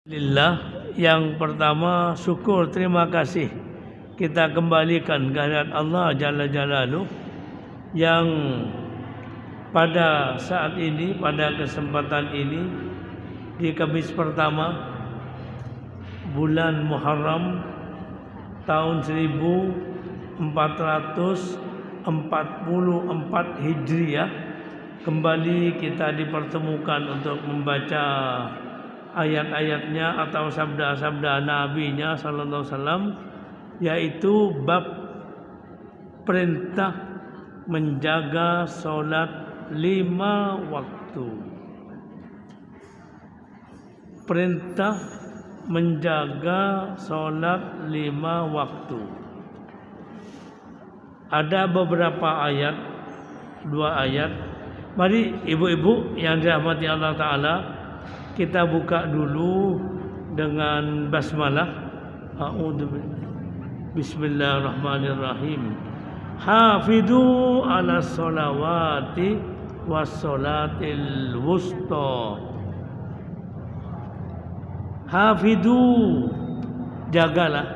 Alhamdulillah, yang pertama syukur, terima kasih kita kembalikan kehadirat Allah Jalla Jalaluh yang pada saat ini, pada kesempatan ini, di Kamis pertama bulan Muharram tahun 1444 Hijriah, kembali kita dipertemukan untuk membaca ayat-ayatnya atau sabda-sabda nabinya sallallahu alaihi wasallam, yaitu bab perintah menjaga sholat 5 waktu. Perintah menjaga sholat 5 waktu. Ada beberapa ayat, 2 ayat. Mari ibu-ibu yang dirahmati Allah Ta'ala, kita buka dulu dengan basmalah. Bismillahirrahmanirrahim. Hafidhu ala sholawati was sholatil wusta. Hafidhu, jagalah,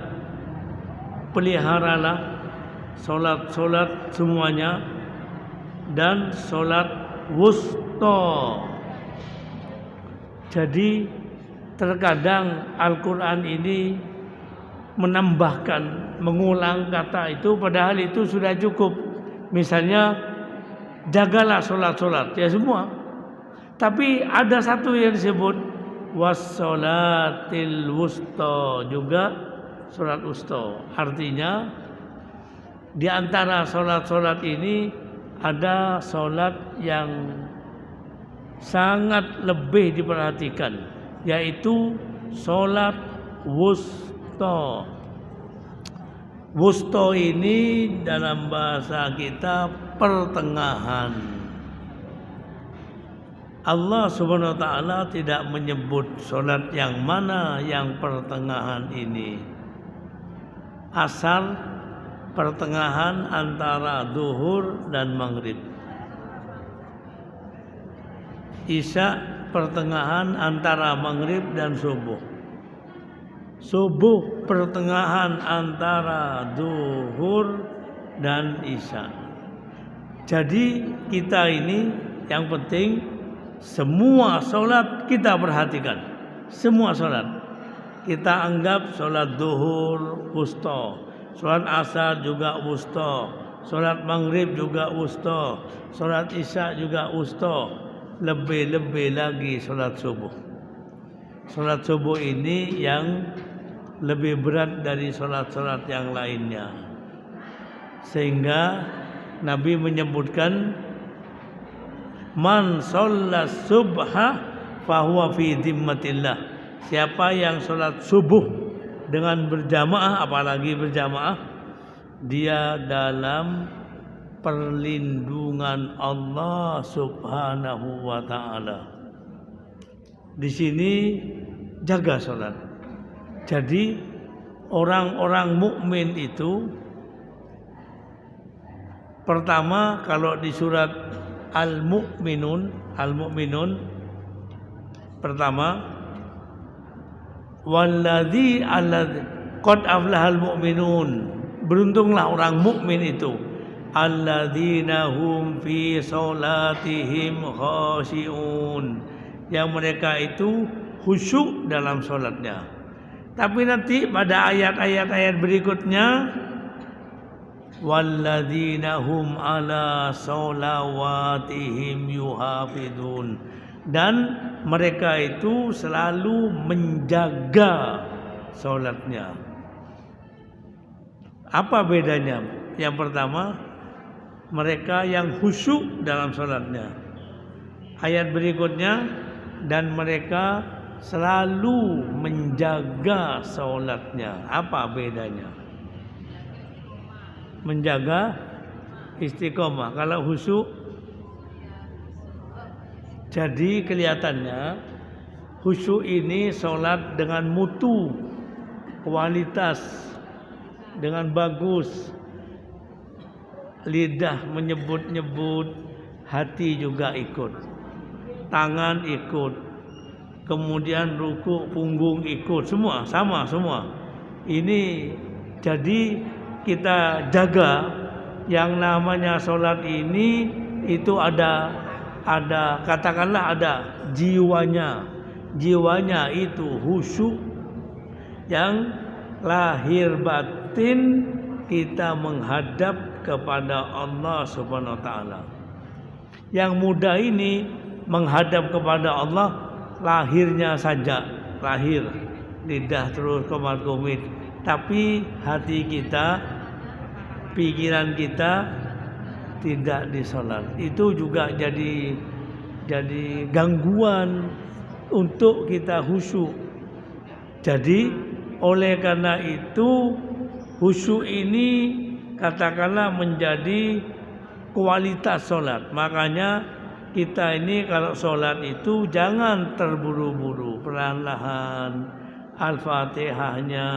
peliharalah solat-solat semuanya dan solat wusta. Jadi terkadang Al-Quran ini menambahkan, mengulang kata itu, padahal itu sudah cukup. Misalnya jagalah solat-solat, ya semua. Tapi ada satu yang disebut wassolatil wusta, juga solat wusta. Artinya di antara solat-solat ini ada solat yang sangat lebih diperhatikan, yaitu solat wusta. Wusta ini dalam bahasa kita pertengahan. Allah Subhanahu wa Ta'ala tidak menyebut solat yang mana yang pertengahan ini, asal pertengahan antara zuhur dan maghrib, isya pertengahan antara maghrib dan subuh, subuh pertengahan antara zuhur dan isya. Jadi kita ini yang penting semua solat kita perhatikan. Semua solat kita anggap solat zuhur wusta, solat asar juga wusta, solat maghrib juga wusta, solat isya juga wusta. Lebih-lebih lagi solat subuh. Solat subuh ini yang lebih berat dari solat-solat yang lainnya, sehingga Nabi menyebutkan man sholat subha fahuwa fi dhimmatillah. Siapa yang solat subuh dengan berjamaah, apalagi berjamaah, dia dalam perlindungan Allah Subhanahu wa Ta'ala. Di sini jaga sholat. Jadi orang-orang mukmin itu, pertama kalau di surat Al-Mu'minun pertama, walladzi alladzi qad aflahal mu'minun, beruntunglah orang mukmin itu, alladzina hum fi sholatihim khashi'un, yang mereka itu khusyuk dalam sholatnya. Tapi nanti pada ayat-ayat berikutnya, walladzina hum ala sholawatihim yuhafidun, dan mereka itu selalu menjaga sholatnya. Apa bedanya? Yang pertama, mereka yang khusyuk dalam sholatnya. Ayat berikutnya, dan mereka selalu menjaga sholatnya. Apa bedanya? Menjaga istiqomah. Kalau khusyuk, jadi kelihatannya khusyuk ini sholat dengan mutu, kualitas, dengan bagus, lidah menyebut-nyebut, hati juga ikut, tangan ikut, kemudian ruku punggung ikut, semua sama semua. Ini jadi kita jaga yang namanya sholat ini, itu ada katakanlah ada jiwanya itu khusyuk, yang lahir batin kita menghadap kepada Allah Subhanahu wa taala. Yang muda ini menghadap kepada Allah lahirnya saja, lahir lidah terus komit, tapi hati kita, pikiran kita tidak di sholat. Itu juga jadi gangguan untuk kita khusyuk. Jadi oleh karena itu khusyuk ini katakanlah menjadi kualitas sholat. Makanya kita ini kalau sholat itu jangan terburu-buru, perlahan-lahan, Al-Fatihahnya,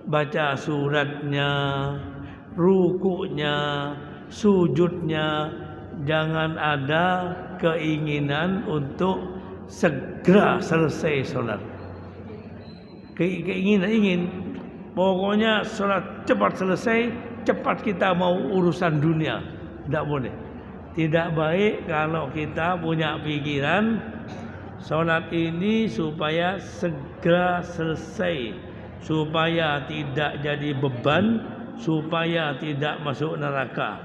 baca suratnya, rukuknya, sujudnya, jangan ada keinginan untuk segera selesai sholat. Ingin pokoknya sholat cepat selesai, cepat kita mau urusan dunia. Tidak boleh. Tidak baik kalau kita punya pikiran sholat ini supaya segera selesai, supaya tidak jadi beban, supaya tidak masuk neraka.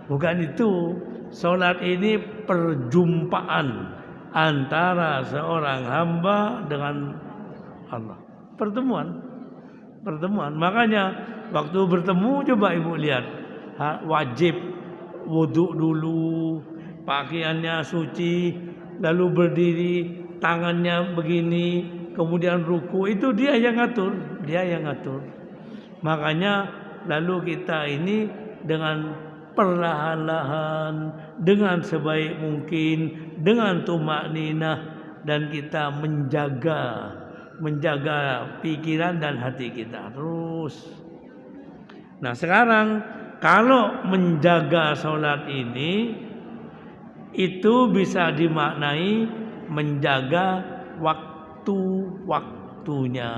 Bukan itu. Sholat ini perjumpaan antara seorang hamba dengan Allah. Pertemuan. Makanya waktu bertemu coba ibu lihat, wajib wudhu dulu, pakaiannya suci, lalu berdiri, tangannya begini, kemudian ruku, itu dia yang ngatur. Makanya lalu kita ini dengan perlahan-lahan, dengan sebaik mungkin, dengan tumakninah, dan kita menjaga pikiran dan hati kita terus. Nah sekarang kalau menjaga sholat ini itu bisa dimaknai menjaga waktu-waktunya.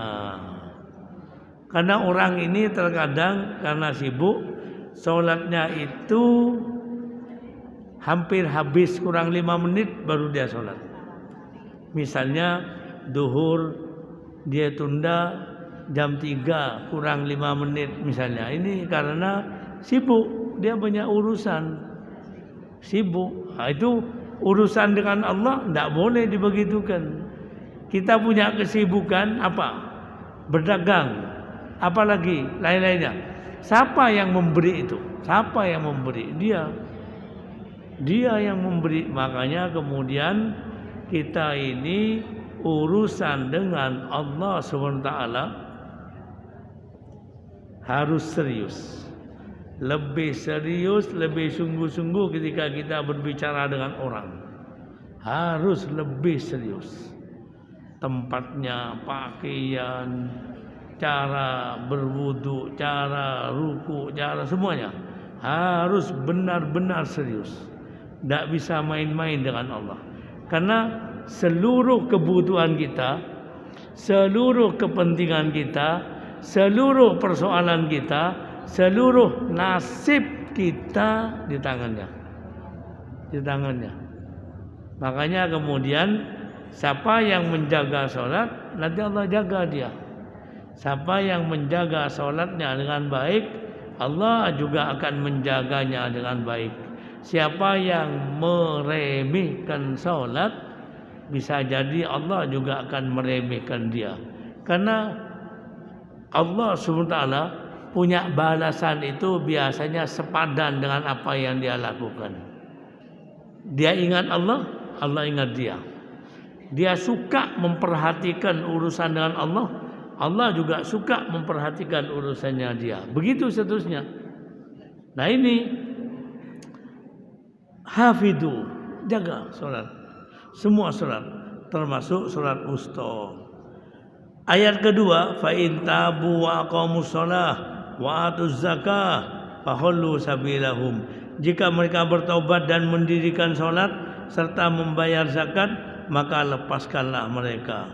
Karena orang ini terkadang karena sibuk, sholatnya itu hampir habis kurang 5 menit baru dia sholat. Misalnya duhur dia tunda jam 3 kurang 5 menit misalnya. Ini karena sibuk, dia banyak urusan. Sibuk. Nah, itu urusan dengan Allah tidak boleh dibegitukan. Kita punya kesibukan apa? Berdagang. Apalagi lain-lainnya. Siapa yang memberi itu? Siapa yang memberi? Dia yang memberi. Makanya kemudian kita ini urusan dengan Allah SWT harus serius. Lebih serius, lebih sungguh-sungguh ketika kita berbicara dengan orang. Harus lebih serius. Tempatnya, pakaian, cara berwudu, cara ruku, cara semuanya harus benar-benar serius. Tidak bisa main-main dengan Allah. Karena seluruh kebutuhan kita, seluruh kepentingan kita, seluruh persoalan kita, seluruh nasib kita di tangannya. Makanya kemudian siapa yang menjaga sholat, nanti Allah jaga dia. Siapa yang menjaga sholatnya dengan baik, Allah juga akan menjaganya dengan baik. Siapa yang meremehkan sholat, bisa jadi Allah juga akan meremehkan dia. Karena Allah SWT punya balasan itu biasanya sepadan dengan apa yang dia lakukan. Dia ingat Allah, Allah ingat dia. Dia suka memperhatikan urusan dengan Allah, Allah juga suka memperhatikan urusannya dia. Begitu seterusnya. Nah ini hafidhu, jaga sholat. Semua sholat, termasuk sholat wusta. Ayat kedua, fa in tabu wa aqamus shalah wa atuz zakah fahallu sabilahum. Jika mereka bertaubat dan mendirikan sholat serta membayar zakat, maka lepaskanlah mereka.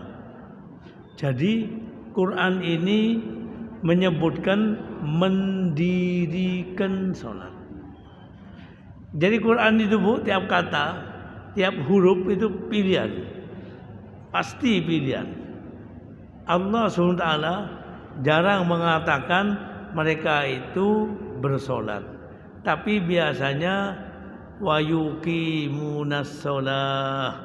Jadi Quran ini menyebutkan mendirikan sholat. Jadi Quran itu Bu, tiap kata, tiap huruf itu pilihan, pasti pilihan. Allah SWT jarang mengatakan mereka itu bersolat, tapi biasanya wayuqimunas sholah.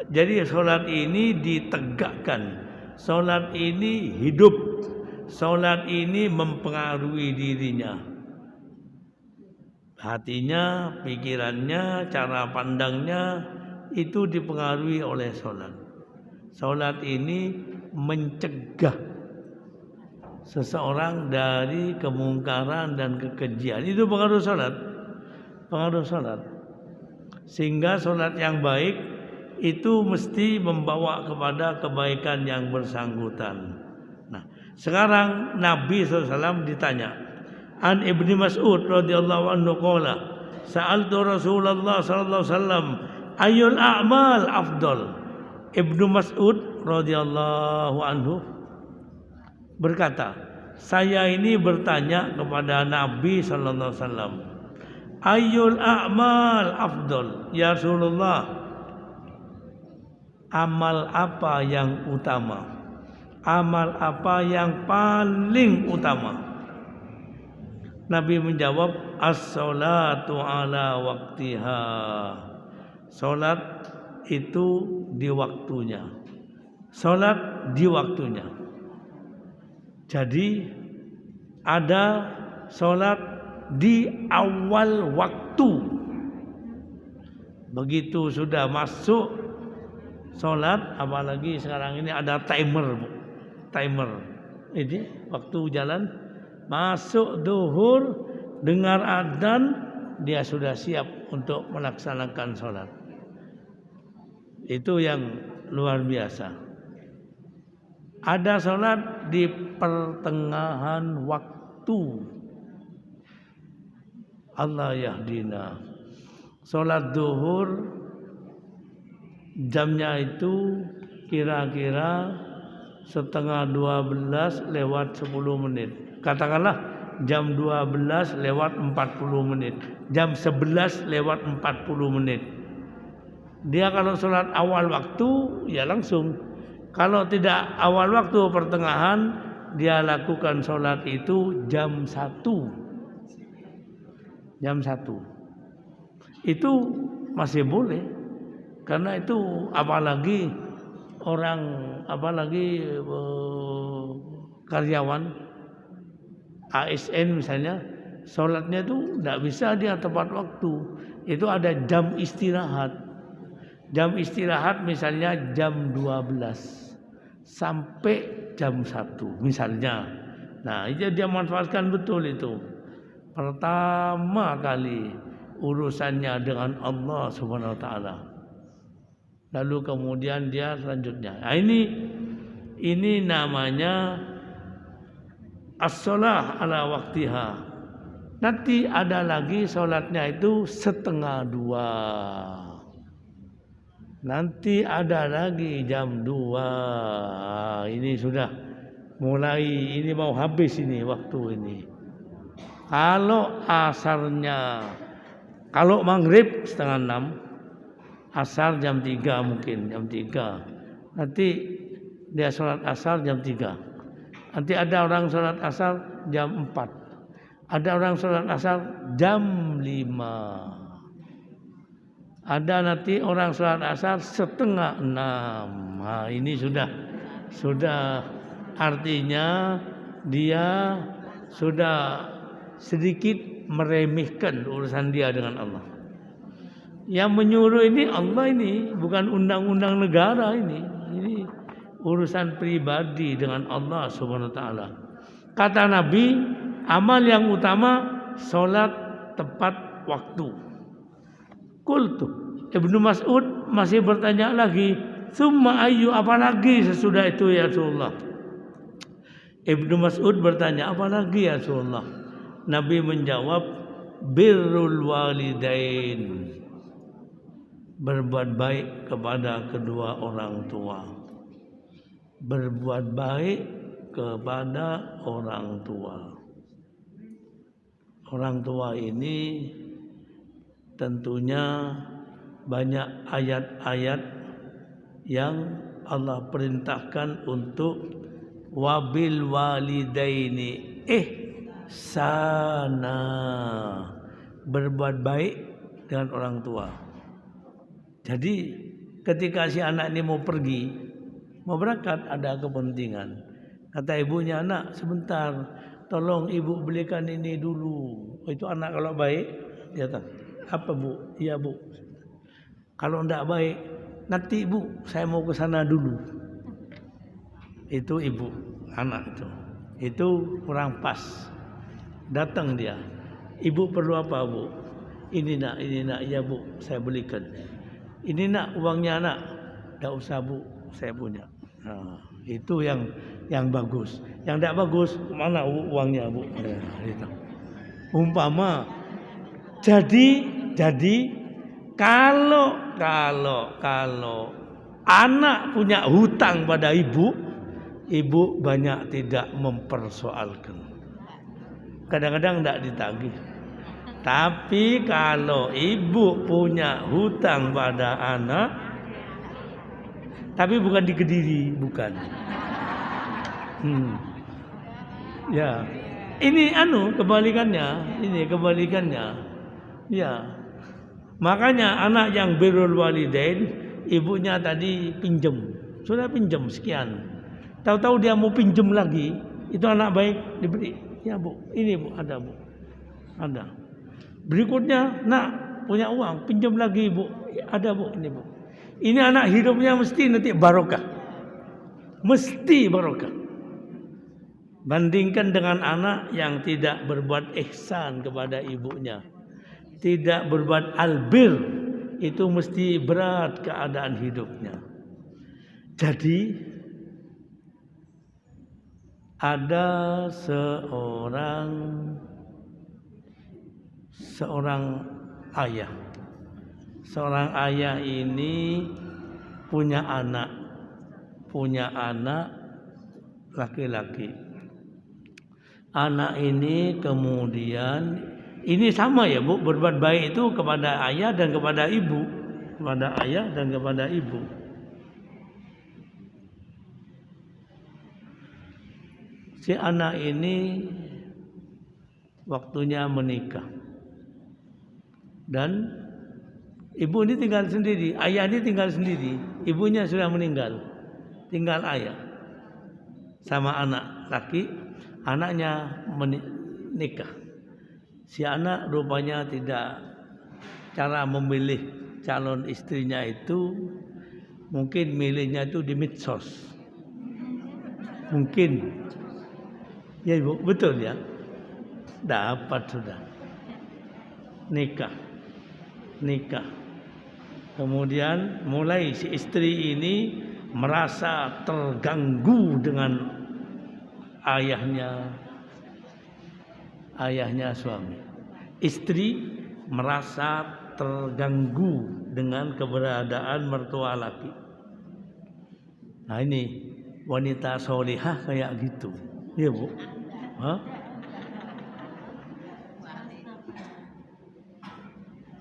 Jadi sholat ini ditegakkan, sholat ini hidup, sholat ini mempengaruhi dirinya, hatinya, pikirannya, cara pandangnya itu dipengaruhi oleh sholat. Sholat ini mencegah seseorang dari kemungkaran dan kekejian. Itu pengaruh sholat. Pengaruh sholat. Sehingga sholat yang baik itu mesti membawa kepada kebaikan yang bersangkutan. Nah, sekarang Nabi SAW ditanya, An Ibnu Mas'ud radhiyallahu anhu qala sa'altu Rasulullah sallallahu alaihi wasallam ayyul a'mal afdal. Ibnu Mas'ud radhiyallahu anhu berkata, saya ini bertanya kepada Nabi sallallahu alaihi wasallam, ayyul a'mal afdal? Ya Rasulullah, amal apa yang utama? Amal apa yang paling utama? Nabi menjawab, as-salatu ala waktiha. Salat itu di waktunya. Salat di waktunya. Jadi ada salat di awal waktu. Begitu sudah masuk salat, apalagi sekarang ini ada timer. Timer. Ini waktu jalan. Masuk duhur, dengar adzan, dia sudah siap untuk melaksanakan sholat. Itu yang luar biasa. Ada sholat di pertengahan waktu. Allah yahdina. Sholat duhur jamnya itu kira-kira 11:30 lewat 10 menit. Katakanlah jam 12 lewat 40 menit. Jam 11 lewat 40 menit. Dia kalau sholat awal waktu ya langsung. Kalau tidak awal waktu pertengahan, dia lakukan sholat itu jam 1. Jam 1. Itu masih boleh. Karena itu apalagi karyawan ASN misalnya, sholatnya itu tidak bisa dia tepat waktu. Itu ada jam istirahat. Jam istirahat misalnya jam 12 sampai jam 1 misalnya. Nah, itu dia manfaatkan betul itu. Pertama kali urusannya dengan Allah Subhanahu wa taala. Lalu kemudian dia selanjutnya. Nah, ini namanya as-shalah ala waktiha. Nanti ada lagi sholatnya itu 1:30. Nanti ada lagi jam 2. Ini sudah mulai, ini mau habis ini waktu ini. Kalau asarnya, kalau maghrib 5:30, asar jam 3 mungkin, jam 3. Nanti dia sholat asar jam 3. Nanti ada orang sholat asar jam 4. Ada orang sholat asar jam 5. Ada nanti orang sholat asar 5:30. Nah, ini sudah artinya dia sudah sedikit meremehkan urusan dia dengan Allah. Yang menyuruh ini Allah, ini bukan undang-undang negara ini. Ini urusan pribadi dengan Allah Subhanahu wa taala. Kata Nabi, amal yang utama salat tepat waktu. Qultu, Ibnu Mas'ud masih bertanya lagi, "Tsumma ayyu, apalagi sesudah itu ya Rasulullah?" Ibnu Mas'ud bertanya, "Apalagi ya Rasulullah?" Nabi menjawab, "Birrul walidain." berbuat baik kepada kedua orang tua. Berbuat baik kepada orang tua. Orang tua ini tentunya banyak ayat-ayat yang Allah perintahkan untuk wabil walidaini ihsana, berbuat baik dengan orang tua. Jadi ketika si anak ini mau pergi, mau berangkat, ada kepentingan. Kata ibunya, anak sebentar, tolong ibu belikan ini dulu. Itu anak kalau baik, dia kata, apa bu? Iya bu. Kalau tidak baik, nanti bu, saya mau ke sana dulu. Itu ibu, anak itu. Itu kurang pas. Datang dia. Ibu perlu apa bu? Ini nak, iya bu, saya belikan. Ini nak uangnya nak. Tidak usah bu, saya punya. Nah, itu yang bagus. Yang tidak bagus, mana uangnya bu? Ya, itu. Umpama. Jadi kalau anak punya hutang pada ibu banyak tidak mempersoalkan. Kadang-kadang tidak ditagih. Tapi kalau ibu punya hutang pada anak, tapi bukan di Kediri, bukan. Ya, ini kebalikannya. Ya. Makanya anak yang birrul walidain, ibunya tadi pinjem, sudah pinjem sekian. Tahu-tahu dia mau pinjem lagi, itu anak baik diberi. Ya bu, ini bu, ada bu, ada. Berikutnya, nak punya uang, pinjam lagi bu, ada bu, ini bu. Ini anak hidupnya mesti nanti barokah, mesti barokah. Bandingkan dengan anak yang tidak berbuat ihsan kepada ibunya, tidak berbuat albir, itu mesti berat keadaan hidupnya. Jadi ada seorang ayah. Seorang ayah ini punya anak laki-laki. Anak ini kemudian, ini sama ya bu, berbuat baik itu kepada ayah dan kepada ibu, Si anak ini waktunya menikah dan ibu ini tinggal sendiri, ayah ini tinggal sendiri, ibunya sudah meninggal, tinggal ayah sama anak laki. Anaknya menikah. Si anak rupanya tidak, cara memilih calon istrinya itu mungkin milihnya itu di medsos. Mungkin. Ya ibu, betul ya. Dapat sudah. Nikah. Kemudian mulai si istri ini merasa terganggu dengan ayahnya suami. Istri merasa terganggu dengan keberadaan mertua laki. Nah ini wanita solihah kayak gitu, ya bu.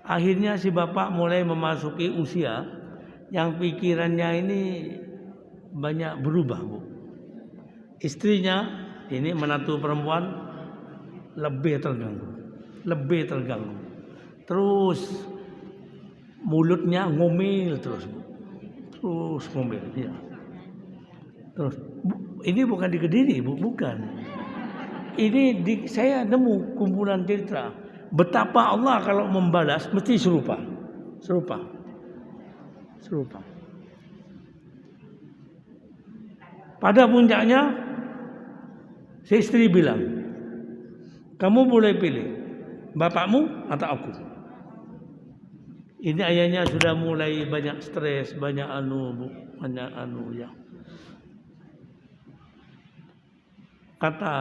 Akhirnya si bapak mulai memasuki usia yang pikirannya ini banyak berubah bu. Istrinya ini menantu perempuan lebih terganggu. Terus mulutnya ngomel terus ngomel. Ya. Terus ini bukan di Kediri bu, bukan. Ini saya nemu kumpulan cerita betapa Allah kalau membalas mesti serupa. Pada puncaknya si istri bilang, kamu boleh pilih bapakmu atau aku. Ini ayahnya sudah mulai banyak stres, banyak ya. Kata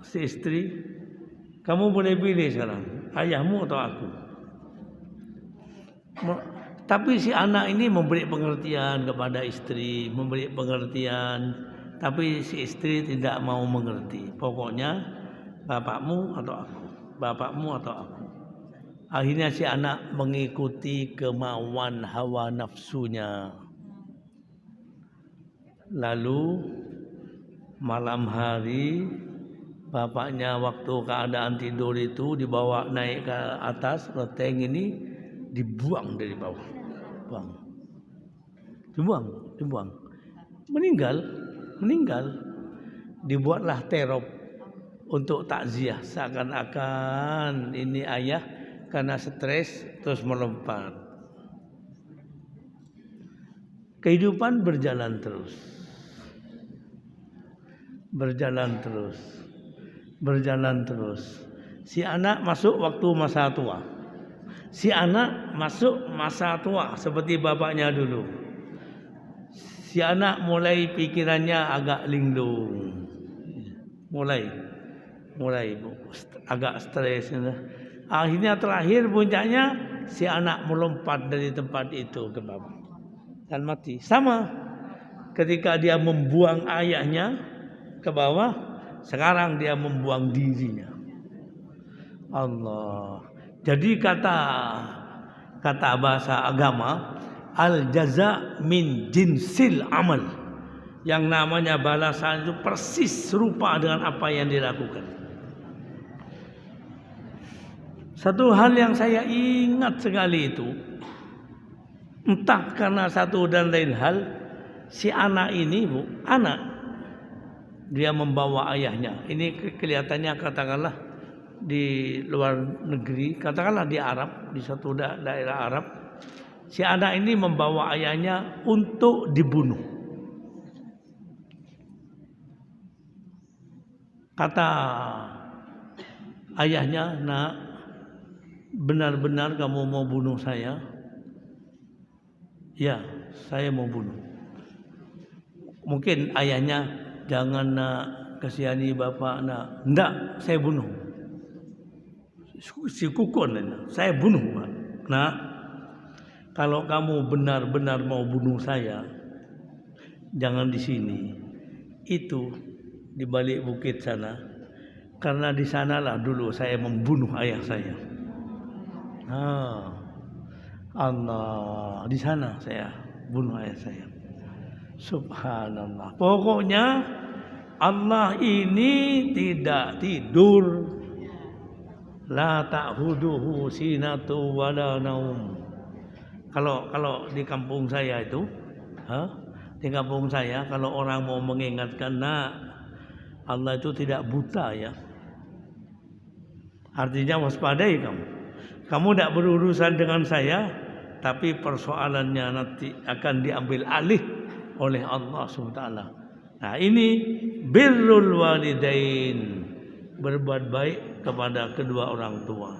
si istri, kamu boleh pilih sekarang, ayahmu atau aku. Tapi si anak ini memberi pengertian kepada istri, memberi pengertian, tapi si istri tidak mau mengerti. Pokoknya bapakmu atau aku, bapakmu atau aku. Akhirnya si anak mengikuti kemauan hawa nafsunya. Lalu malam hari bapaknya waktu keadaan tidur itu dibawa naik ke atas loteng ini, dibuang dari bawah. Dibuang. Meninggal. Dibuatlah terop untuk takziah, seakan-akan ini ayah karena stres terus melompat. Kehidupan berjalan terus. Si anak masuk waktu masa tua. Seperti bapaknya dulu. Si anak mulai pikirannya agak linglung. Mulai agak stres. Akhirnya terakhir puncaknya si anak melompat dari tempat itu ke bawah dan mati. Sama ketika dia membuang ayahnya ke bawah, sekarang dia membuang dirinya. Allah. Jadi kata bahasa agama, al jaza min jinsil amal. Yang namanya balasan itu persis serupa dengan apa yang dilakukan. Satu hal yang saya ingat sekali itu, entah karena satu dan lain hal, si anak ini dia membawa ayahnya. Ini kelihatannya katakanlah di luar negeri, katakanlah di Arab, di satu daerah Arab, si anak ini membawa ayahnya untuk dibunuh. Kata ayahnya, "Nak, benar-benar kamu mau bunuh saya?" "Ya, saya mau bunuh." Mungkin ayahnya, "Jangan nak, kasihani bapak nak." "Enggak, saya bunuh." Si kukun, "Saya bunuh, Pak." "Nak, kalau kamu benar-benar mau bunuh saya, jangan di sini. Itu di balik bukit sana. Karena di sanalah dulu saya membunuh ayah saya." Allah, di sana saya bunuh ayah saya. Subhanallah. Pokoknya Allah ini tidak tidur. La ta'khuduhu sinatu wala naum. Kalau di kampung saya itu, kalau orang mau mengingatkan, "Nak, Allah itu tidak buta ya." Artinya waspadai kamu. Kamu tidak berurusan dengan saya, tapi persoalannya nanti akan diambil alih oleh Allah SWT. Nah, ini birrul walidain, berbuat baik kepada kedua orang tua.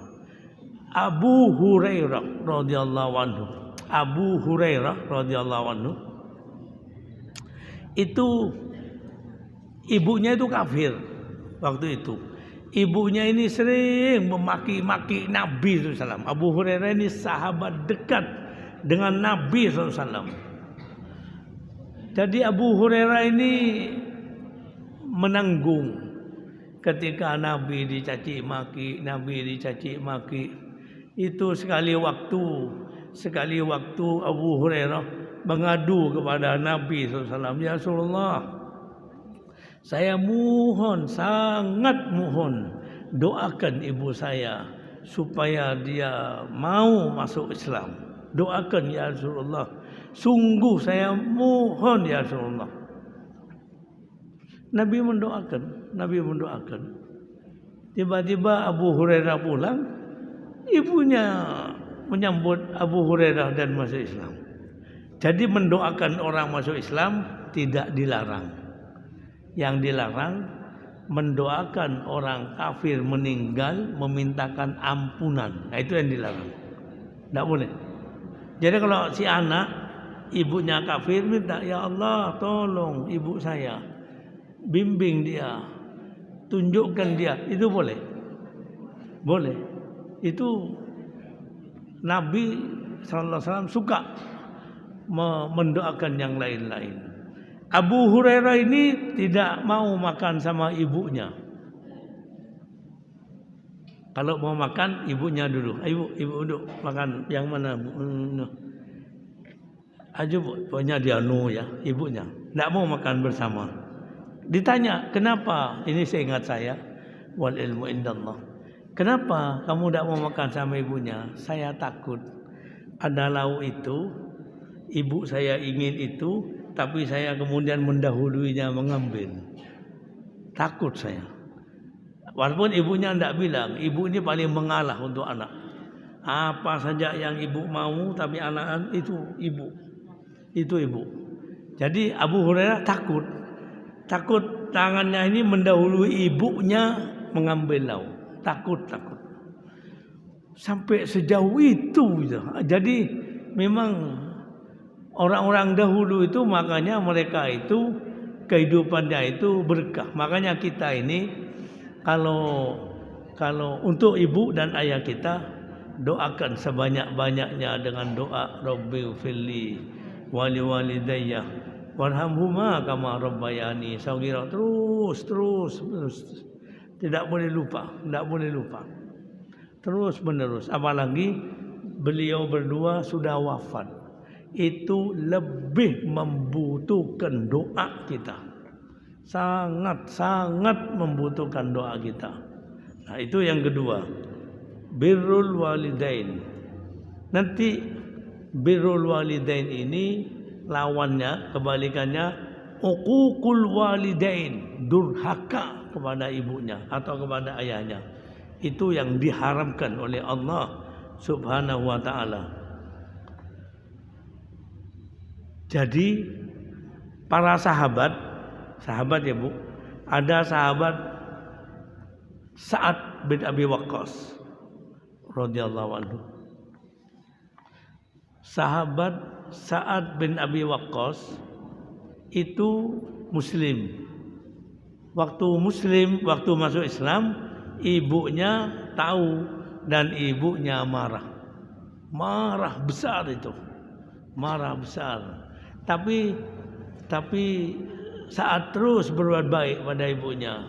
Abu Hurairah radhiyallahu anhu itu ibunya itu kafir waktu itu. Ibunya ini sering memaki-maki Nabi SAW. Abu Hurairah ini sahabat dekat dengan Nabi SAW. Jadi Abu Hurairah ini menanggung ketika Nabi dicaci maki. Itu sekali waktu Abu Hurairah mengadu kepada Nabi SAW. "Ya Rasulullah, saya sangat mohon, doakan ibu saya supaya dia mau masuk Islam. Doakan ya Rasulullah. Sungguh saya mohon ya Rasulullah." Nabi mendoakan. Tiba-tiba Abu Hurairah pulang, ibunya menyambut Abu Hurairah dan masuk Islam. Jadi mendoakan orang masuk Islam tidak dilarang. Yang dilarang mendoakan orang kafir meninggal memintakan ampunan. Nah, itu yang dilarang. Tidak boleh. Jadi kalau si anak ibunya kafir minta, "Ya Allah, tolong ibu saya, bimbing dia, tunjukkan dia." Itu boleh. Itu Nabi sallallahu alaihi wasallam suka mendoakan yang lain-lain. Abu Hurairah ini tidak mau makan sama ibunya. Kalau mau makan, ibunya dulu. Ayo, ibu duduk makan. Yang mana? Aja pokoknya dia ya, ibunya. Tidak mau makan bersama. Ditanya, kenapa? Ini seingat saya. Wal ilmu indallah. Kenapa kamu tidak mau makan sama ibunya? Saya takut ada lauk itu, ibu saya ingin itu, tapi saya kemudian mendahuluinya mengambil. Takut saya. Walaupun ibunya tidak bilang, ibu ini paling mengalah untuk anak. Apa saja yang ibu mau, tapi anak itu ibu. Itu ibu. Jadi Abu Hurairah takut. Takut tangannya ini mendahului ibunya mengambil lauk. Takut. Sampai sejauh itu. Jadi memang orang-orang dahulu itu makanya mereka itu kehidupannya itu berkah. Makanya kita ini kalau untuk ibu dan ayah kita doakan sebanyak-banyaknya dengan doa Rabbighfirli wali walidayya warhamhuma kama rabbayani shaghira. Terus tidak boleh lupa. Terus menerus. Apalagi beliau berdua sudah wafat. Itu lebih membutuhkan doa kita. Sangat membutuhkan doa kita. Nah, itu yang kedua. Birrul walidain. Nanti birrul walidain ini lawannya, kebalikannya uququl walidain, durhaka kepada ibunya atau kepada ayahnya. Itu yang diharamkan oleh Allah Subhanahu wa taala. Jadi para sahabat ya Bu, ada sahabat Sa'ad bin Abi Waqqas radhiyallahu anhu. Sahabat Sa'ad bin Abi Waqqas itu muslim. Waktu masuk Islam, ibunya tahu dan ibunya marah. Marah besar itu. Marah besar. Tapi Saat terus berbuat baik pada ibunya.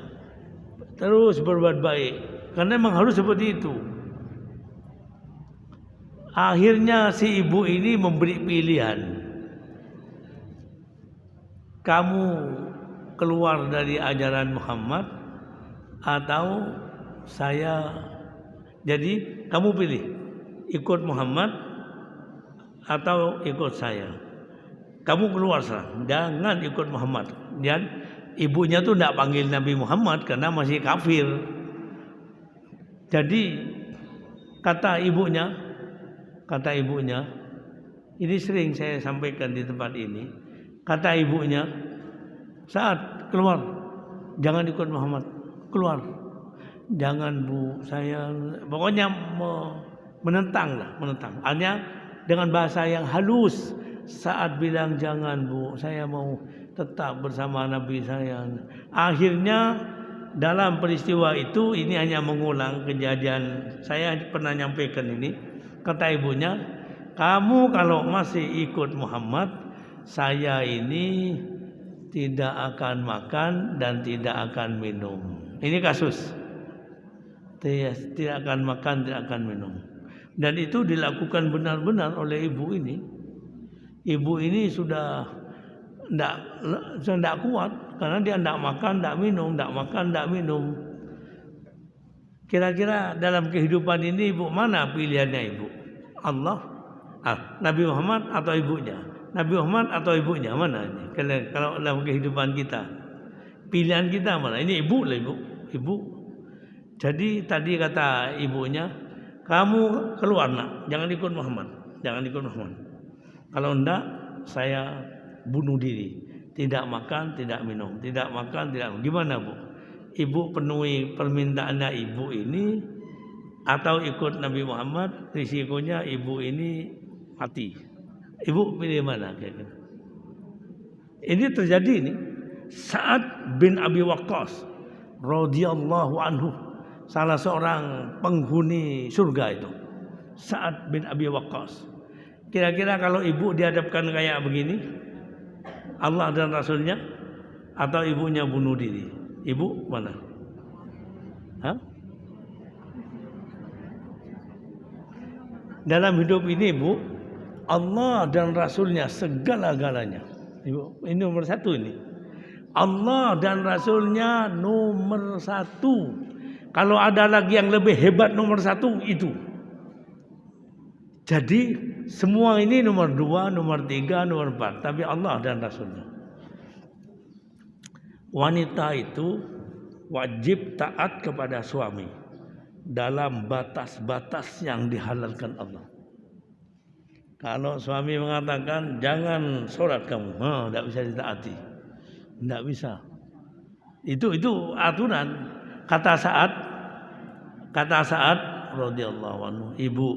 Terus berbuat baik. Karena memang harus seperti itu. Akhirnya si ibu ini memberi pilihan. Kamu keluar dari ajaran Muhammad atau saya. Jadi kamu pilih. Ikut Muhammad atau ikut saya. Kamu keluar sekarang, jangan ikut Muhammad. Dan ibunya tuh tidak panggil Nabi Muhammad karena masih kafir. Jadi kata ibunya, ini sering saya sampaikan di tempat ini. Kata ibunya, Saat keluar, jangan ikut Muhammad, keluar. Jangan Bu, saya pokoknya menentang. Hanya dengan bahasa yang halus. Saat bilang jangan Bu, saya mau tetap bersama Nabi saya. Akhirnya dalam peristiwa itu, ini hanya mengulang kejadian. Saya pernah nyampaikan ini. Kata ibunya, kamu kalau masih ikut Muhammad, saya ini tidak akan makan dan tidak akan minum. Ini kasus. Tidak akan makan, tidak akan minum. Dan itu dilakukan benar-benar oleh ibu ini. Ibu ini sudah tidak kuat karena dia tidak makan, tidak minum. Kira-kira dalam kehidupan ini ibu mana pilihannya ibu? Allah, Nabi Muhammad atau ibunya? Nabi Muhammad atau ibunya mana ini? Kalau dalam kehidupan kita, pilihan kita mana? Ini ibu lah ibu. Jadi tadi kata ibunya, kamu keluar nak, jangan ikut Muhammad. Kalau enggak, saya bunuh diri. Tidak makan, tidak minum. Gimana Bu? Ibu penuhi permintaannya ibu ini atau ikut Nabi Muhammad? Risikonya ibu ini mati. Ibu pilih mana? Ini terjadi ini. Sa'ad bin Abi Waqqas radhiyallahu anhu, salah seorang penghuni surga itu. Sa'ad bin Abi Waqqas. Kira-kira kalau ibu dihadapkan kayak begini, Allah dan Rasulnya, atau ibunya bunuh diri? Ibu mana? Hah? Dalam hidup ini, Bu, Allah dan Rasulnya segala-galanya. Ibu, ini nomor satu ini. Allah dan Rasulnya nomor satu. Kalau ada lagi yang lebih hebat nomor satu itu. Jadi semua ini nomor 2, nomor 3, nomor 4. Tapi Allah dan Rasulnya. Wanita itu wajib taat kepada suami dalam batas-batas yang dihalalkan Allah. Kalau suami mengatakan jangan sholat kamu, tidak bisa ditaati, tidak bisa. Itu aturan. Kata Sa'ad radhiyallahu anhu, ibu,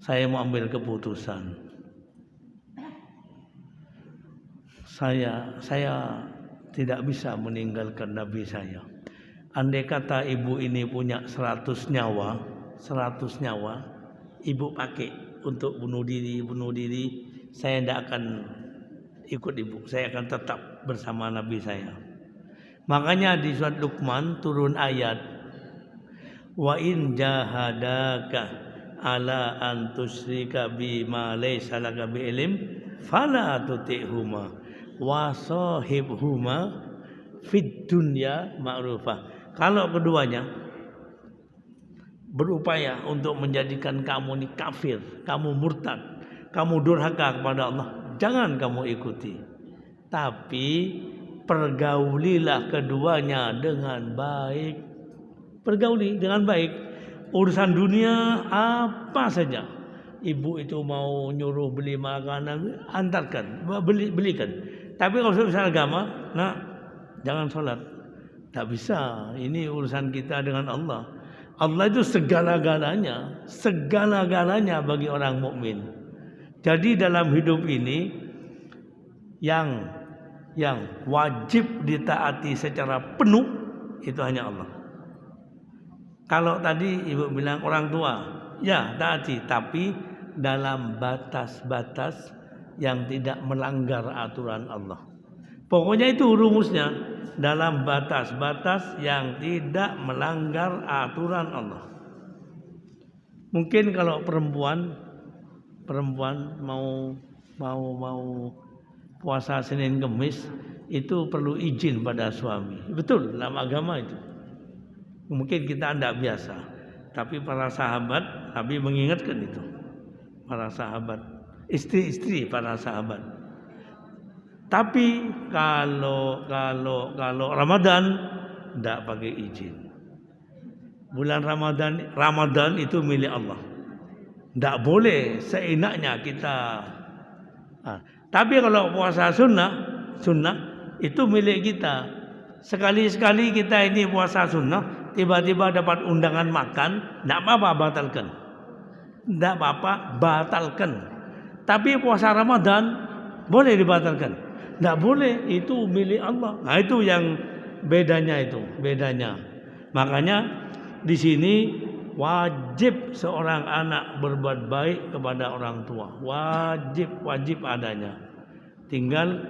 saya mau ambil keputusan. Saya tidak bisa meninggalkan Nabi saya. Andai kata ibu ini punya 100 nyawa, ibu pakai untuk bunuh diri, saya tidak akan ikut ibu. Saya akan tetap bersama Nabi saya. Makanya di surat Luqman turun ayat, wa in jahadaka ala an tusyrika bima laysa laka bi ilm fala tuti'huma wa sahibhuma fid dunya ma'rufah. Kalau keduanya berupaya untuk menjadikan kamu ini kafir, kamu murtad, kamu durhaka kepada Allah, jangan kamu ikuti. Tapi pergaulilah keduanya dengan baik. Pergauli dengan baik. Urusan dunia apa saja. Ibu itu mau nyuruh beli makanan, antarkan, belikan. Tapi kalau urusan agama, jangan sholat. Tak bisa. Ini urusan kita dengan Allah. Allah itu segala-galanya bagi orang mukmin. Jadi dalam hidup ini yang wajib ditaati secara penuh itu hanya Allah. Kalau tadi ibu bilang orang tua, ya taati, tapi dalam batas-batas yang tidak melanggar aturan Allah. Pokoknya itu rumusnya, dalam batas-batas yang tidak melanggar aturan Allah. Mungkin kalau perempuan mau puasa Senin Kemis itu perlu izin pada suami. Betul, dalam agama itu. Mungkin kita tidak biasa, tapi para sahabat Nabi mengingatkan itu. Para sahabat, istri-istri para sahabat. Tapi kalau Ramadan tidak pakai izin. Bulan Ramadan itu milik Allah. Tidak boleh seenaknya kita. Tapi kalau puasa sunnah itu milik kita. Sekali-sekali kita ini puasa sunnah, tiba-tiba dapat undangan makan, tidak apa-apa batalkan. Tidak apa-apa batalkan. Tapi puasa Ramadan boleh dibatalkan. Tidak boleh, itu milik Allah. Nah itu yang bedanya. Makanya di sini wajib seorang anak berbuat baik kepada orang tua. Wajib adanya. Tinggal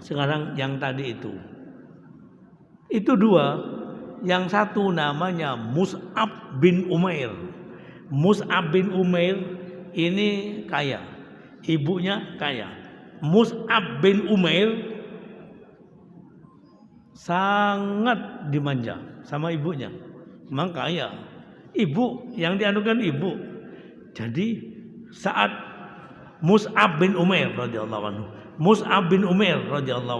sekarang yang tadi itu. Itu dua. Yang satu namanya Mus'ab bin Umair. Mus'ab bin Umair ini kaya. Ibunya kaya. Mus'ab bin Umair sangat dimanja sama ibunya. Memang kaya. Ibu yang dianukan ibu. Jadi saat Mus'ab bin Umair radhiyallahu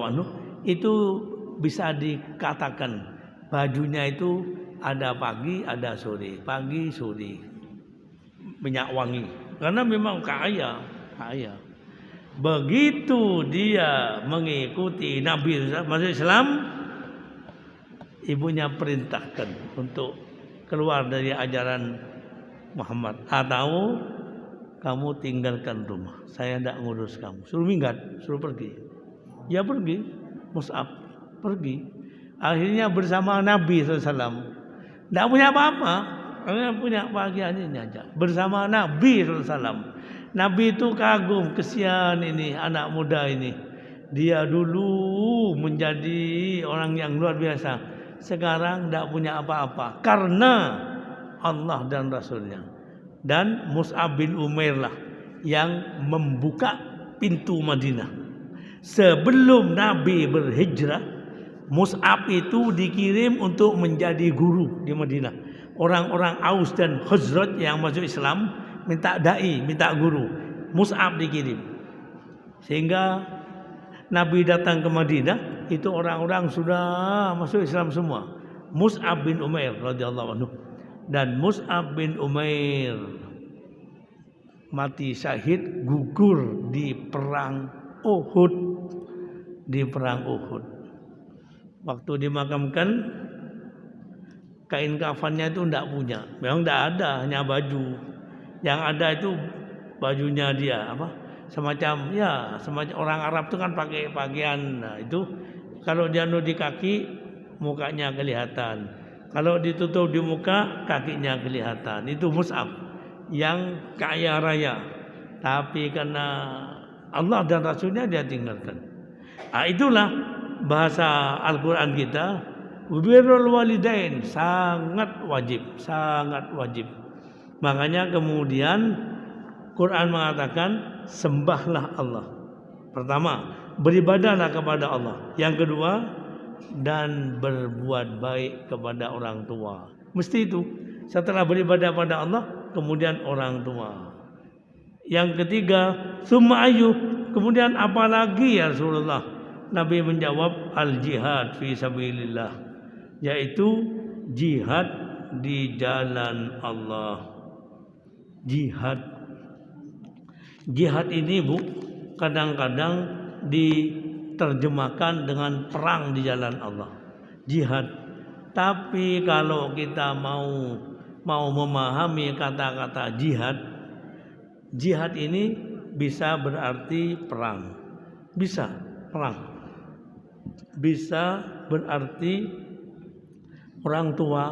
anhu itu bisa dikatakan bajunya itu ada pagi, ada sore, pagi, sore, minyak wangi. Karena memang kaya. Begitu dia mengikuti Nabi masuk Islam, ibunya perintahkan untuk keluar dari ajaran Muhammad. Atau kamu tinggalkan rumah, saya tidak ngurus kamu. Suruh minggat, suruh pergi. Ya pergi, Mus'ab pergi. Akhirnya bersama Nabi SAW. Tidak punya apa-apa. Kalian punya bahagian ini aja. Bersama Nabi SAW. Nabi itu kagum, kesian ini anak muda ini. Dia dulu menjadi orang yang luar biasa. Sekarang tidak punya apa-apa. Karena Allah dan Rasulnya. Dan Mus'ab bin Umair lah yang membuka pintu Madinah. Sebelum Nabi berhijrah, Mus'ab itu dikirim untuk menjadi guru di Madinah. Orang-orang Aus dan Khazraj yang masuk Islam minta dai, minta guru. Mus'ab dikirim. Sehingga Nabi datang ke Madinah, itu orang-orang sudah masuk Islam semua. Mus'ab bin Umair radhiyallahu anhu. Dan Mus'ab bin Umair mati syahid, gugur di perang Uhud. Di perang Uhud. Waktu dimakamkan, kain kafannya itu tidak punya. Memang tidak ada, hanya baju. Yang ada itu bajunya dia, semacam orang Arab itu kan pakai pakaian. Nah, itu kalau dia di kaki, mukanya kelihatan. Kalau ditutup di muka, kakinya kelihatan. Itu Mus'ab yang kaya raya. Tapi karena Allah dan Rasulnya dia tinggalkan. Nah, itulah bahasa Al-Quran kita. Birrul walidain sangat wajib, sangat wajib. Makanya kemudian Quran mengatakan sembahlah Allah. Pertama, beribadahlah kepada Allah. Yang kedua, dan berbuat baik kepada orang tua. Mesti itu. Setelah beribadah pada Allah, kemudian orang tua. Yang ketiga, summa ayu. Kemudian apalagi ya Rasulullah? Nabi menjawab al-jihad fi sabilillah, yaitu jihad di jalan Allah. Jihad. Jihad ini Bu, kadang-kadang diterjemahkan dengan perang di jalan Allah. Jihad. Tapi kalau kita mau memahami kata-kata jihad, jihad ini bisa berarti perang. Bisa perang. Bisa berarti orang tua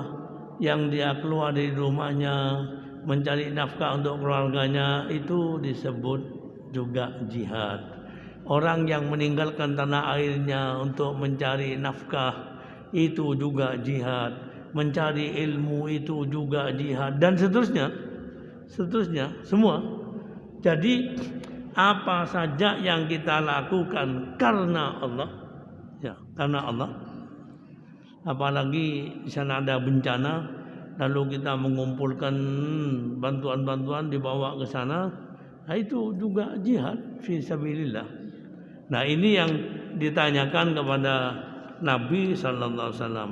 yang dia keluar dari rumahnya mencari nafkah untuk keluarganya, itu disebut juga jihad. Orang yang meninggalkan tanah airnya untuk mencari nafkah, itu juga jihad. Mencari ilmu itu juga jihad, dan seterusnya semua. Jadi apa saja yang kita lakukan karena Allah, ya karena Allah. Apalagi di sana ada bencana, lalu kita mengumpulkan bantuan-bantuan dibawa ke sana, nah itu juga jihad fi sabilillah. Nah, ini yang ditanyakan kepada Nabi sallallahu alaihi wasallam,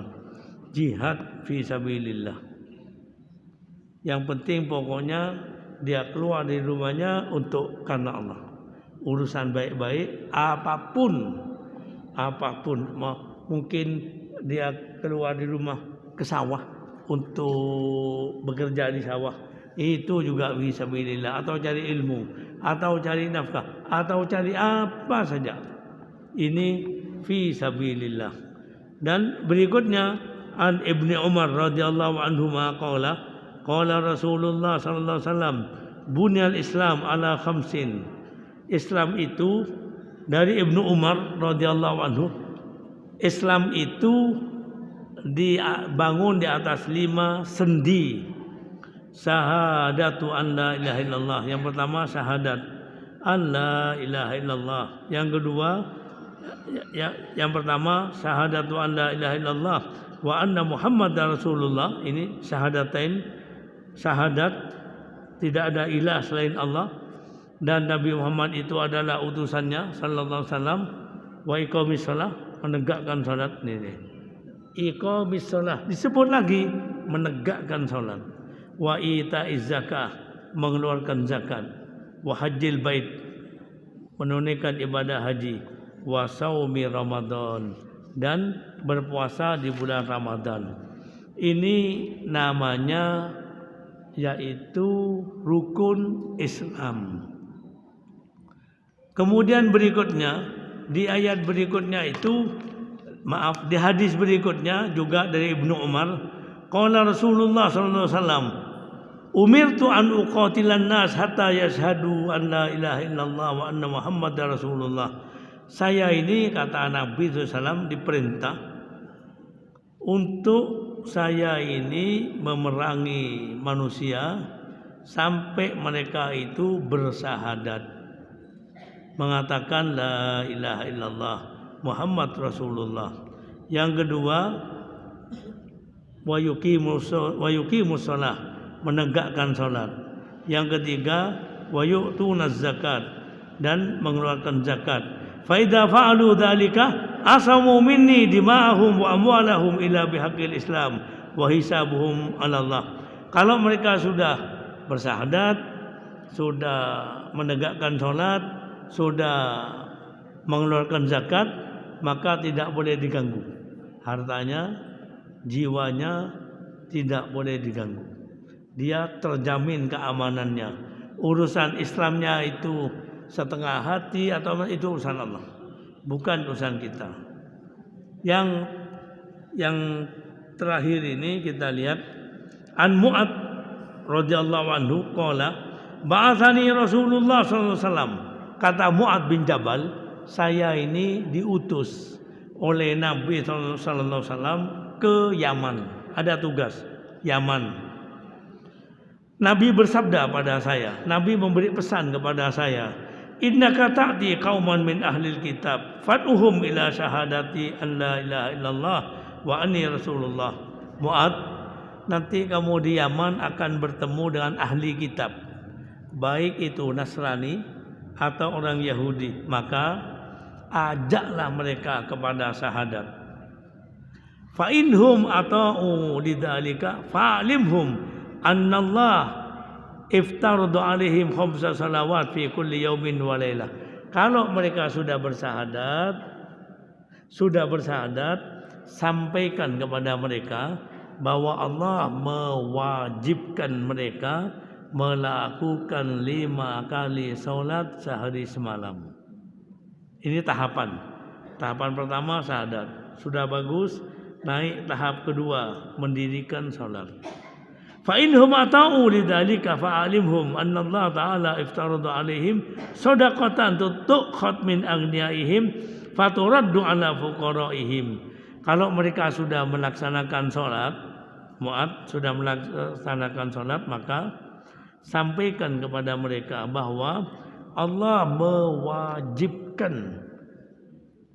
jihad fi sabilillah. Yang penting pokoknya dia keluar dari rumahnya untuk karena Allah. Urusan baik-baik apapun, mungkin dia keluar dari rumah ke sawah untuk bekerja di sawah, itu juga fisabilillah, atau cari ilmu, atau cari nafkah, atau cari apa saja, ini fisabilillah. Dan berikutnya an Ibnu Umar radhiyallahu anhu qala Rasulullah sallallahu alaihi wasallam, bunyal Islam ala khamsin. Islam itu dari Ibnu Umar radhiyallahu anhu, Islam itu dibangun di atas 5 sendi. Syahadatu an la ilaha illallah. Yang pertama syahadat an la ilaha illallah. Yang kedua, yang pertama syahadatu an la ilaha illallah wa anna Muhammadar Rasulullah. Ini syahadatain, syahadat tidak ada ilah selain Allah dan Nabi Muhammad itu adalah utusannya sallallahu alaihi wasallam. Wa iqamis shalah, menegakkan salat. Ini iqamis shalah disebut lagi menegakkan salat. Wa itaiz zakah, mengeluarkan zakat. Wa hajjil bait, menunaikan ibadah haji. Wa saumi Ramadan, dan berpuasa di bulan Ramadan. Ini namanya yaitu rukun Islam. Kemudian berikutnya, di ayat berikutnya itu, di hadis berikutnya juga dari Ibnu Umar, Qala Rasulullah sallallahu alaihi wasallam, umirtu an uqatilan nas hatta yashhadu an la ilaha illallah wa anna muhammadar rasulullah. Saya ini, kata Nabi SAW, diperintah untuk saya ini memerangi manusia sampai mereka itu bersahadat, mengatakan la ilaha illallah Muhammad Rasulullah. Yang kedua, wa yuqimus shalah, menegakkan salat. Yang ketiga, wa yu'tunaz zakat, dan mengeluarkan zakat. Fa idza fa'alu dzalika asamu minni dima'ahum wa amwalahum ila bihaqqil Islam wa hisabuhum 'ala Allah. Kalau mereka sudah bersahadat, sudah menegakkan salat, sudah mengeluarkan zakat, maka tidak boleh diganggu. Hartanya, jiwanya tidak boleh diganggu. Dia terjamin keamanannya. Urusan Islamnya itu setengah hati atau itu urusan Allah, bukan urusan kita. Yang terakhir ini kita lihat an Mu'ad radhiyallahu anhu qala ba'atsani Rasulullah sallallahu alaihi wasallam. Kata Mu'ad bin Jabal, saya ini diutus oleh Nabi sallallahu alaihi wasallam ke Yaman. Ada tugas Yaman. Nabi bersabda pada saya, Nabi memberi pesan kepada saya, innaka ta'ti qauman min ahlil kitab fad'uhum ila syahadati an la ilaha illallah wa anni rasulullah. Mu'ad, nanti kamu di Yaman akan bertemu dengan ahli kitab, baik itu Nasrani atau orang Yahudi, maka ajaklah mereka kepada syahadat. Fa inhum ata'u lidzalika fa'limhum annallah iftaradu alaihim khamsa salawat fi kulli yaumin wa lailah. Kalau mereka sudah bersahadat, sampaikan kepada mereka bahwa Allah mewajibkan mereka melakukan 5 kali salat sehari semalam. Ini tahapan pertama syahadat, sudah bagus, naik tahap kedua, mendirikan salat. Fa inhum ata'u lidzalika fa'alimhum anna Allah ta'ala iftarada 'alaihim shadaqatan tu'khad min aghniyaihim faturaddu 'ala fuqaraihim. Kalau mereka sudah melaksanakan salat, Mu'ad sudah melaksanakan salat, maka sampaikan kepada mereka bahwa Allah mewajibkan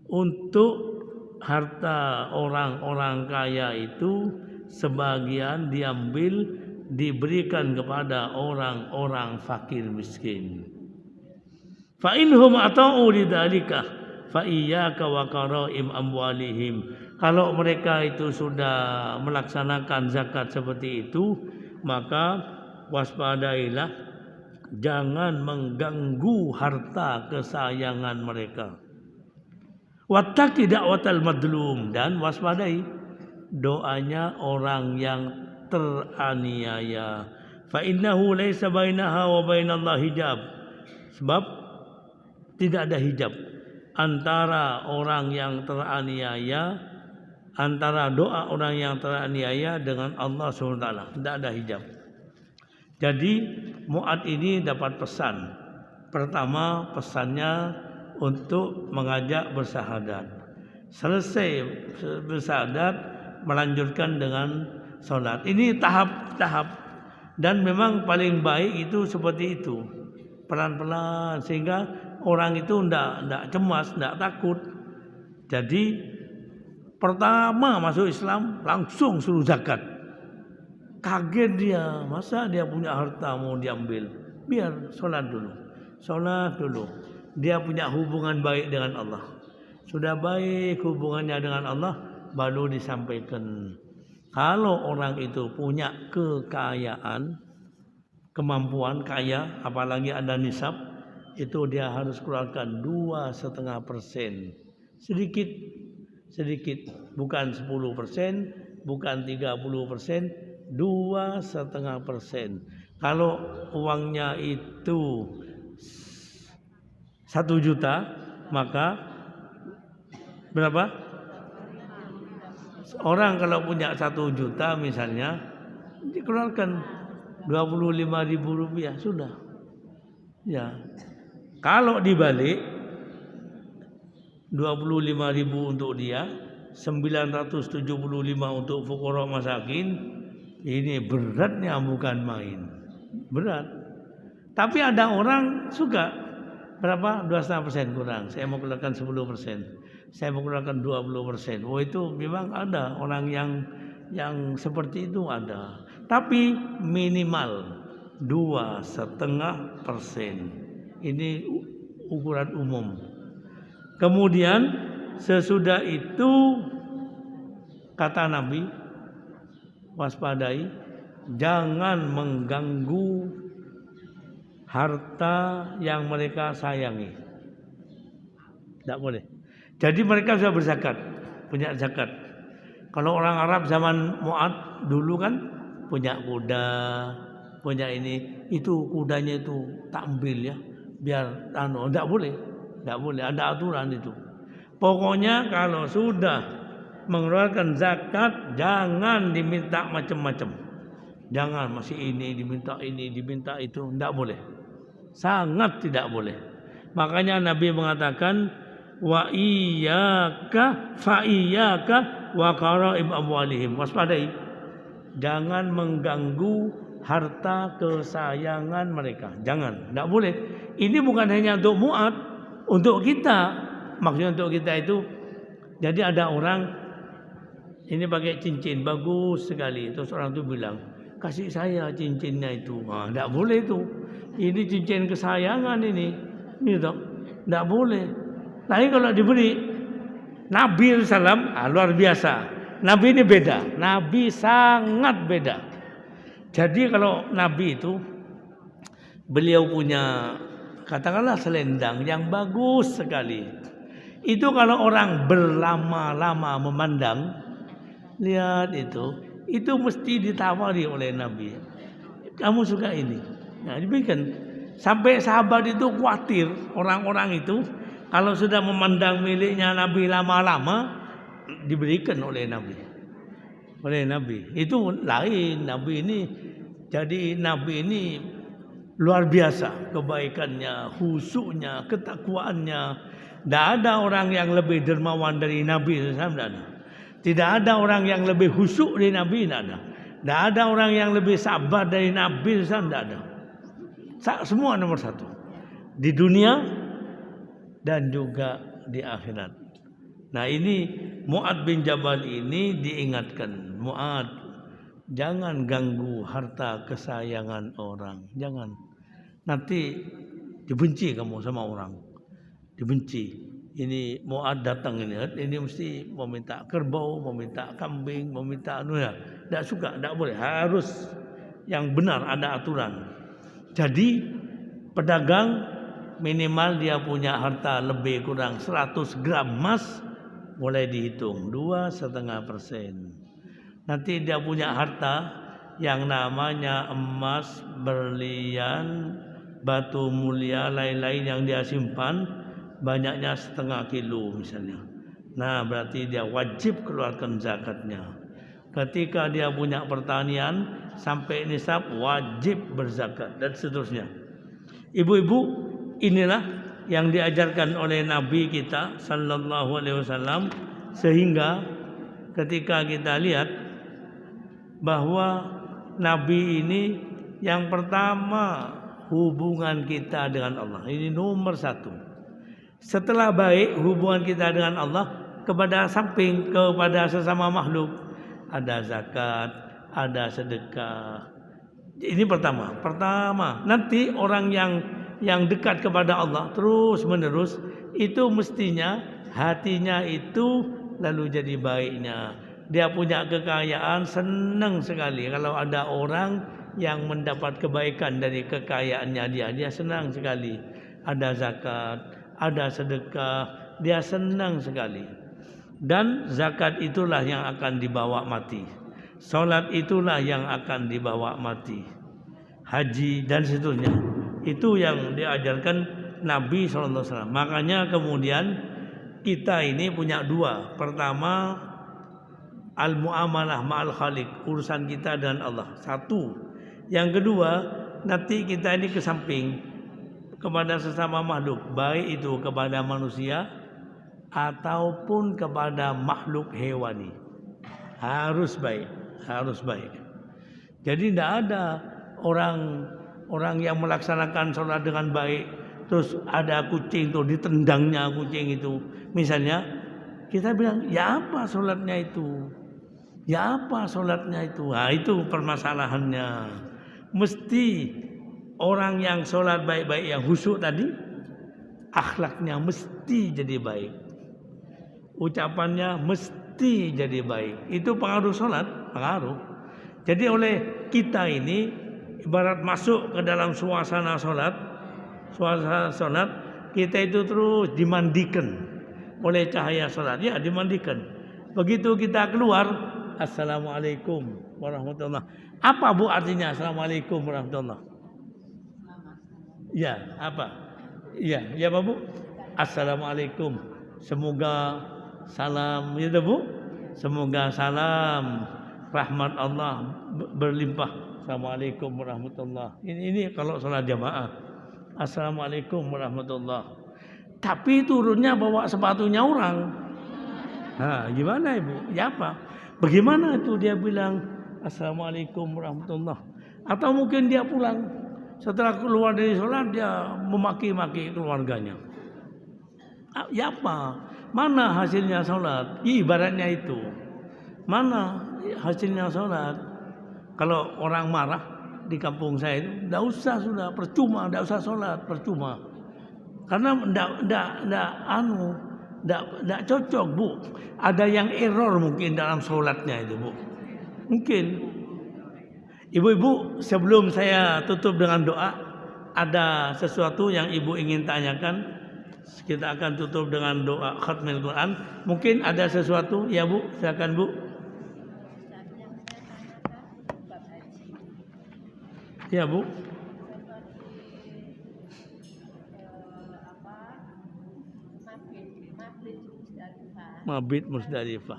untuk harta orang-orang kaya itu sebagian diambil diberikan kepada orang-orang fakir miskin. Fa inhum ata'u lidzalika fa iyyaka wa qaraim amwalihim. Kalau mereka itu sudah melaksanakan zakat seperti itu, maka waspadailah, jangan mengganggu harta kesayangan mereka. Wattaqi da'watal madlum, dan waspadai doanya orang yang teraniaya. Fa innahu laisa bainaha wa bainallahi hijab. Sebab tidak ada hijab antara orang yang teraniaya, antara doa orang yang teraniaya dengan Allah SWT. Tidak ada hijab. Jadi Mu'ad ini dapat pesan. Pertama, pesannya untuk mengajak bersahadat. Selesai bersahadat, melanjutkan dengan salat. Ini tahap-tahap, dan memang paling baik itu seperti itu, pelan-pelan, sehingga orang itu tidak cemas, tidak takut. Jadi pertama masuk Islam langsung suruh zakat. Kaget dia, masa dia punya harta mau diambil? Biar salat dulu. Dia punya hubungan baik dengan Allah. Sudah baik hubungannya dengan Allah, baru disampaikan. Kalau orang itu punya kekayaan, kemampuan kaya, apalagi ada nisab, itu dia harus keluarkan 2,5%. Sedikit, bukan 10%, bukan 30%, 2,5%. Kalau uangnya itu 1 juta, maka berapa? Orang kalau punya 1 juta misalnya, dikeluarkan 25.000 rupiah sudah. Ya, kalau dibalik 25.000 untuk dia, 975 untuk fuqara masakin, ini beratnya bukan main. Berat. Tapi ada orang suka berapa? 2,5% kurang. Saya mau keluarkan 10%. Saya mau keluarkan 20%. Oh, itu memang ada orang yang seperti itu ada. Tapi minimal 2,5%. Ini ukuran umum. Kemudian sesudah itu kata Nabi, waspadai, jangan mengganggu harta yang mereka sayangi. Tidak boleh. Jadi mereka sudah berzakat, punya zakat. Kalau orang Arab zaman Mu'ad dulu kan punya kuda, punya ini, itu kudanya itu tak ambil ya, biar tidak boleh, ada aturan itu. Pokoknya kalau sudah mengeluarkan zakat jangan diminta macam-macam. Jangan masih ini diminta itu, tidak boleh. Sangat tidak boleh. Makanya Nabi mengatakan wa iyyaka fa iyyaka wa qara'ib amwalihim. Waspadai. Jangan mengganggu harta kesayangan mereka. Jangan, tidak boleh. Ini bukan hanya untuk Mu'ad, untuk kita. Maksudnya untuk kita itu, jadi ada orang ini pakai cincin bagus sekali. Terus orang itu bilang, kasih saya cincinnya itu. Tidak boleh itu. Ini cincin kesayangan ini. Gitu. Tidak boleh. Tapi kalau diberi Nabi SAW luar biasa. Nabi ini beda. Nabi sangat beda. Jadi kalau Nabi itu beliau punya katakanlah selendang yang bagus sekali. Itu kalau orang berlama-lama memandang, lihat itu mesti ditawari oleh Nabi. Kamu suka ini? Nah, dibikin sampai sahabat itu khawatir orang-orang itu kalau sudah memandang miliknya Nabi lama-lama diberikan oleh Nabi. Itu lain. Nabi ini luar biasa kebaikannya, khusyuknya, ketakwaannya. Tidak ada orang yang lebih dermawan dari Nabi SAW. Tidak ada orang yang lebih khusyuk dari Nabi. Tidak ada orang yang lebih sabar dari Nabi SAW. Tidak ada. Semua nomor 1 di dunia dan juga di akhirat. Nah, ini Mu'ad bin Jabal ini diingatkan, Mu'ad, jangan ganggu harta kesayangan orang. Jangan. Nanti dibenci kamu sama orang. Dibenci. Ini Mu'ad datang ini mesti mau minta kerbau, mau minta kambing, mau minta tidak suka, tidak boleh. Harus yang benar, ada aturan. Jadi pedagang minimal dia punya harta lebih kurang 100 gram emas, boleh dihitung 2,5%. Nanti dia punya harta yang namanya emas, berlian, batu mulia, lain-lain yang dia simpan, banyaknya 0,5 kilo misalnya. Nah, berarti dia wajib keluarkan zakatnya. Ketika dia punya pertanian sampai nisab, wajib berzakat dan seterusnya. Ibu-ibu, inilah yang diajarkan oleh Nabi kita sallallahu alaihi wasallam, sehingga ketika kita lihat bahwa Nabi ini yang pertama hubungan kita dengan Allah. Ini nomor 1. Setelah baik hubungan kita dengan Allah, kepada sesama makhluk, ada zakat, ada sedekah. Ini pertama. Nanti orang yang dekat kepada Allah terus menerus, itu mestinya hatinya itu lalu jadi baiknya. Dia punya kekayaan, senang sekali kalau ada orang yang mendapat kebaikan dari kekayaannya dia senang sekali. Ada zakat, ada sedekah, dia senang sekali. Dan zakat itulah yang akan dibawa mati. Salat itulah yang akan dibawa mati. Haji dan seterusnya. Itu yang diajarkan Nabi SAW. Makanya kemudian kita ini punya 2. Pertama, al-muamalah ma'al khaliq, urusan kita dan Allah. Satu. Yang kedua, nanti kita ini ke samping kepada sesama makhluk, baik itu kepada manusia ataupun kepada makhluk hewani. Harus baik, harus baik. Jadi tidak ada orang yang melaksanakan sholat dengan baik, terus ada kucing tuh ditendangnya kucing itu. Misalnya kita bilang, ya apa sholatnya itu? Ya apa sholatnya itu? Nah itu permasalahannya. Mesti orang yang sholat baik-baik, yang khusyuk tadi, akhlaknya mesti jadi baik, ucapannya mesti jadi baik. Itu pengaruh sholat, pengaruh. Jadi oleh kita ini ibarat masuk ke dalam suasana sholat, kita itu terus dimandikan oleh cahaya sholat. Ya, dimandikan. Begitu kita keluar, assalamualaikum warahmatullah. Apa bu artinya assalamualaikum warahmatullah? Ya, apa? Ya, ya bu. Assalamualaikum. Semoga salam, ya bu. Semoga salam rahmat Allah berlimpah. Assalamualaikum warahmatullah. Ini kalau sholat jamaah. Assalamualaikum warahmatullah. Tapi turunnya bawa sepatunya orang. Nah, gimana ibu? Ya apa? Bagaimana itu dia bilang assalamualaikum warahmatullah? Atau mungkin dia pulang setelah keluar dari sholat dia memaki-maki keluarganya. Ya apa? Mana hasilnya sholat? Ibaratnya itu. Mana hasilnya sholat? Kalau orang marah di kampung saya itu, tidak usah sudah percuma, tidak usah sholat percuma. Karena tidak cocok bu. Ada yang error mungkin dalam sholatnya itu bu. Mungkin. Ibu-ibu, sebelum saya tutup dengan doa, ada sesuatu yang ibu ingin tanyakan. Kita akan tutup dengan doa khatmil Quran. Mungkin ada sesuatu, ya bu, silakan bu. Ya bu. Mabit Musdalifah.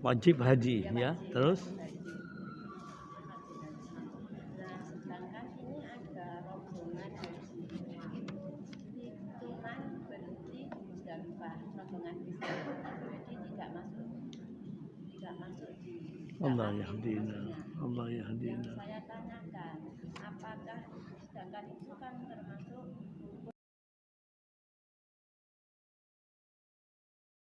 Wajib haji, ya. Terus? Sedangkan ini ada rombongan haji. Cuman berhenti di Musdalifah, rombongan Musdalifah. Jadi tidak masuk di Allah yahdina. Allah yahdina. Yang saya tanyakan, apakah sedangkan itu kan termasuk